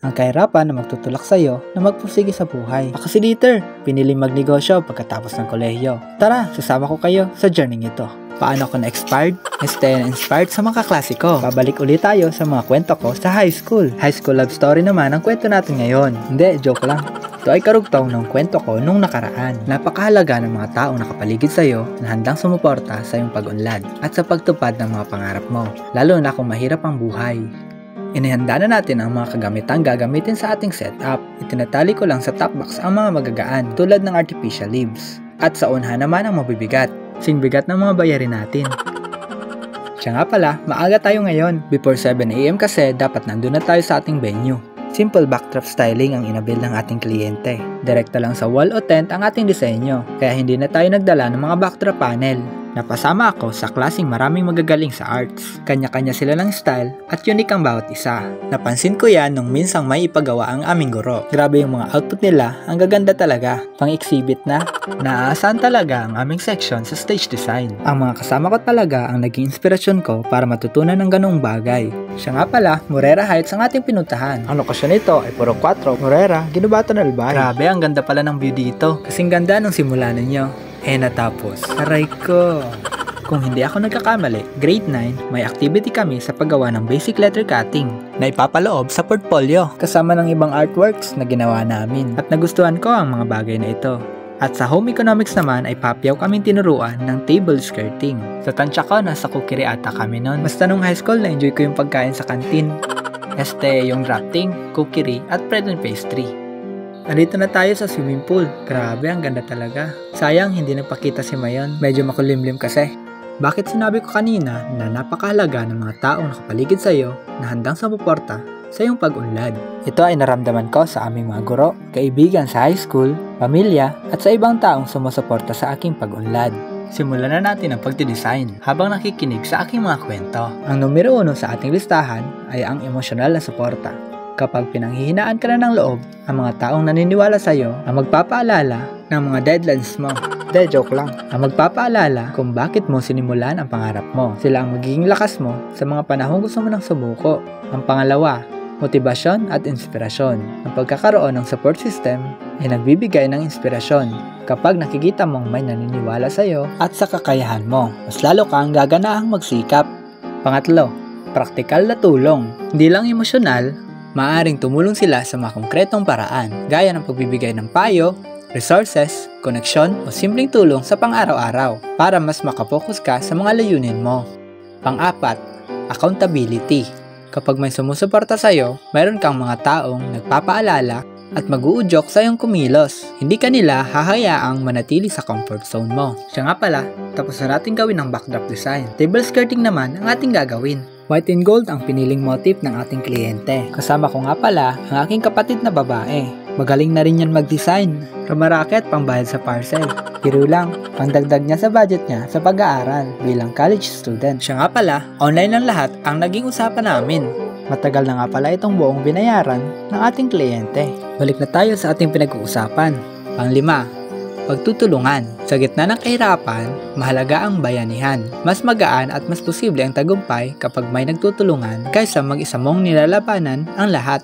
Ang kahirapan na magtutulak sa'yo na magpursige sa buhay. Ako si Dieter, pinili magnegosyo pagkatapos ng kolehiyo. Tara, sasama ko kayo sa journey ito. Paano ako na-expired? Stay na inspired sa mga kaklase ko. Babalik ulit tayo sa mga kwento ko sa high school. High school love story naman ang kwento natin ngayon. Hindi, joke lang. Ito ay karugtong ng kwento ko nung nakaraan. Napakahalaga ng mga taong nakapaligid sa'yo na handang sumuporta sa iyong pag-unlad at sa pagtupad ng mga pangarap mo, lalo na kung mahirap ang buhay. Inihanda na natin ang mga kagamitang gagamitin sa ating setup. Itinatali ko lang sa top box ang mga magagaan tulad ng artificial leaves. At sa unahan naman ang mabibigat, singbigat ng mga bayarin natin. Siya nga pala, maaga tayo ngayon. Before 7 AM kasi dapat nandun na tayo sa ating venue. Simple backdrop styling ang inabil ng ating kliyente. Direkta lang sa wall o tent ang ating disenyo, kaya hindi na tayo nagdala ng mga backdrop panel. Napasama ako sa klaseng maraming magagaling sa arts. Kanya-kanya sila ng style at unique ang bawat isa. Napansin ko yan nung minsang may ipagawa ang aming guro. Grabe yung mga output nila, ang gaganda talaga. Pang-exhibit na. Naaasahan talaga ang aming section sa stage design. Ang mga kasama ko talaga ang naging inspirasyon ko para matutunan ng ganong bagay. Siya nga pala, Morera Heights ang ating pinuntahan. Ang lokasyon nito ay puro 4, Morera, Ginubatan, Albay. Grabe, ang ganda pala ng view dito. Kasing ganda nung simula ninyo. Natapos. Aray ko. Kung hindi ako nagkakamali, grade 9, may activity kami sa paggawa ng basic letter cutting na ipapaloob sa portfolio kasama ng ibang artworks na ginawa namin. At nagustuhan ko ang mga bagay na ito. At sa home economics naman ay papyaw kaming tinuruan ng table skirting. Sa tansya ko, nasa kukiri ata kami nun. Basta nung high school, na-enjoy ko yung pagkain sa kantin. Yung drafting, kukiri at bread and pastry. Nandito na tayo sa swimming pool. Grabe, ang ganda talaga. Sayang, hindi nagpakita si Mayon. Medyo makulimlim kasi. Bakit sinabi ko kanina na napakahalaga ng mga taong nakapaligid sa iyo na handang sumuporta sa iyong pag-unlad? Ito ay naramdaman ko sa aming mga guro, kaibigan sa high school, pamilya, at sa ibang taong sumusuporta sa aking pag-unlad. Simulan na natin ang pagdidesign habang nakikinig sa aking mga kwento. Ang numero 1 sa ating listahan ay ang emosyonal na suporta. Kapag pinanghihinaan ka na ng loob, ang mga taong naniniwala sa iyo ang magpapaalala ng mga deadlines mo. Joke lang. Ang magpapaalala kung bakit mo sinimulan ang pangarap mo. Sila ang magiging lakas mo sa mga panahong gusto mo ng sumuko. Ang pangalawa, motibasyon at inspirasyon. Ang pagkakaroon ng support system ay nagbibigay ng inspirasyon. Kapag nakikita mong may naniniwala sa iyo at sa kakayahan mo, mas lalo kang gaganahang magsikap. Pangatlo, praktikal na tulong. Hindi lang emosyonal, maaaring tumulong sila sa mga konkretong paraan, gaya ng pagbibigay ng payo, resources, koneksyon o simpleng tulong sa pang-araw-araw para mas makapokus ka sa mga layunin mo. Pang-apat, accountability. Kapag may sumusuporta sa iyo, mayroon kang mga taong nagpapaalala at mag-uudyok sa iyong kumilos. Hindi ka nila hahayaang manatili sa comfort zone mo. Siya nga pala, tapos na natin gawin ang backdrop design. Table skirting naman ang ating gagawin. White and gold ang piniling motif ng ating kliyente. Kasama ko nga pala ang aking kapatid na babae. Magaling na rin yan mag-design. Ramaraket pangbayad sa parcel. Pero lang, pangdagdag niya sa budget niya sa pag-aaral bilang college student. Siya nga pala, online lang lahat ang naging usapan namin. Matagal na nga pala itong buong binayaran ng ating kliyente. Balik na tayo sa ating pinag-uusapan. Pang-5, pagtutulungan. Sa gitna ng kahirapan, mahalaga ang bayanihan. Mas magaan at mas posible ang tagumpay kapag may nagtutulungan kaysa mag-isa mong nilalabanan ang lahat.